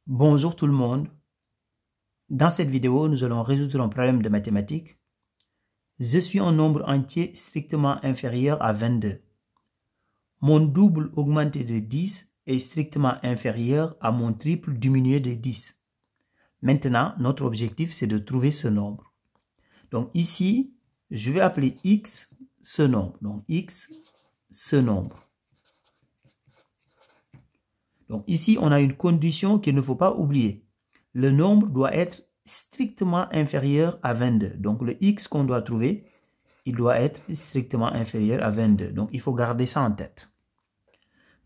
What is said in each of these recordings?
Bonjour tout le monde. Dans cette vidéo, nous allons résoudre un problème de mathématiques. Je suis un nombre entier strictement inférieur à 22. Mon double augmenté de 10 est strictement inférieur à mon triple diminué de 10. Maintenant, notre objectif, c'est de trouver ce nombre. Donc ici, je vais appeler x ce nombre. Donc x, ce nombre. Donc ici, on a une condition qu'il ne faut pas oublier. Le nombre doit être strictement inférieur à 22. Donc le x qu'on doit trouver, il doit être strictement inférieur à 22. Donc il faut garder ça en tête.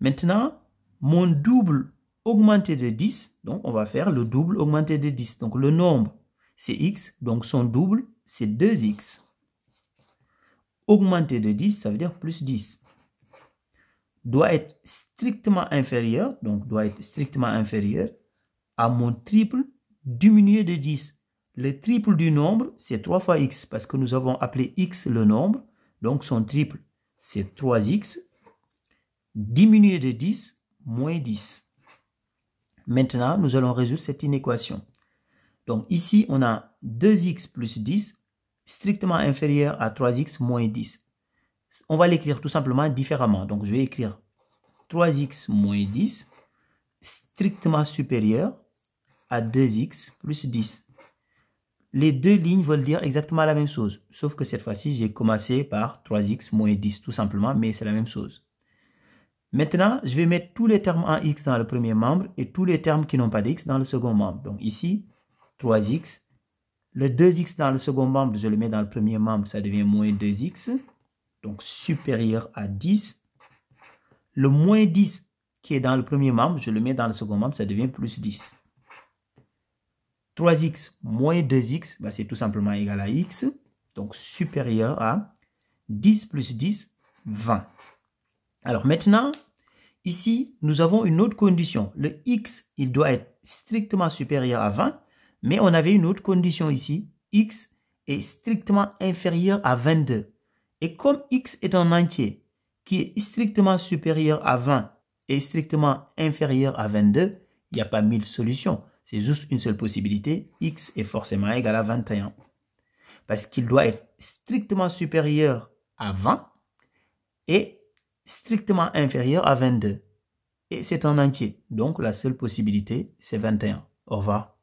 Maintenant, mon double augmenté de 10, donc on va faire le double augmenté de 10. Donc le nombre, c'est x, donc son double, c'est 2x. Augmenté de 10, ça veut dire plus 10. Doit être strictement inférieur, donc doit être strictement inférieur à mon triple diminué de 10. Le triple du nombre, c'est 3 fois x, parce que nous avons appelé x le nombre, donc son triple, c'est 3x, diminué de 10, moins 10. Maintenant, nous allons résoudre cette inéquation. Donc ici, on a 2x plus 10, strictement inférieur à 3x moins 10. On va l'écrire tout simplement différemment. Donc je vais écrire 3x moins 10, strictement supérieur à 2x plus 10. Les deux lignes veulent dire exactement la même chose, sauf que cette fois-ci, j'ai commencé par 3x moins 10 tout simplement, mais c'est la même chose. Maintenant, je vais mettre tous les termes en x dans le premier membre et tous les termes qui n'ont pas d'x dans le second membre. Donc ici, 3x. Le 2x dans le second membre, je le mets dans le premier membre, ça devient moins 2x, donc supérieur à 10. Le moins 10 qui est dans le premier membre, je le mets dans le second membre, ça devient plus 10. 3x moins 2x, bah c'est tout simplement égal à x, donc supérieur à 10 plus 10, 20. Alors maintenant, ici, nous avons une autre condition. Le x, il doit être strictement supérieur à 20, mais on avait une autre condition ici. X est strictement inférieur à 22. Et comme x est un entier qui est strictement supérieur à 20 et strictement inférieur à 22, il n'y a pas 1000 solutions. C'est juste une seule possibilité. X est forcément égal à 21. Parce qu'il doit être strictement supérieur à 20 et strictement inférieur à 22. Et c'est un entier. Donc la seule possibilité, c'est 21. Au revoir.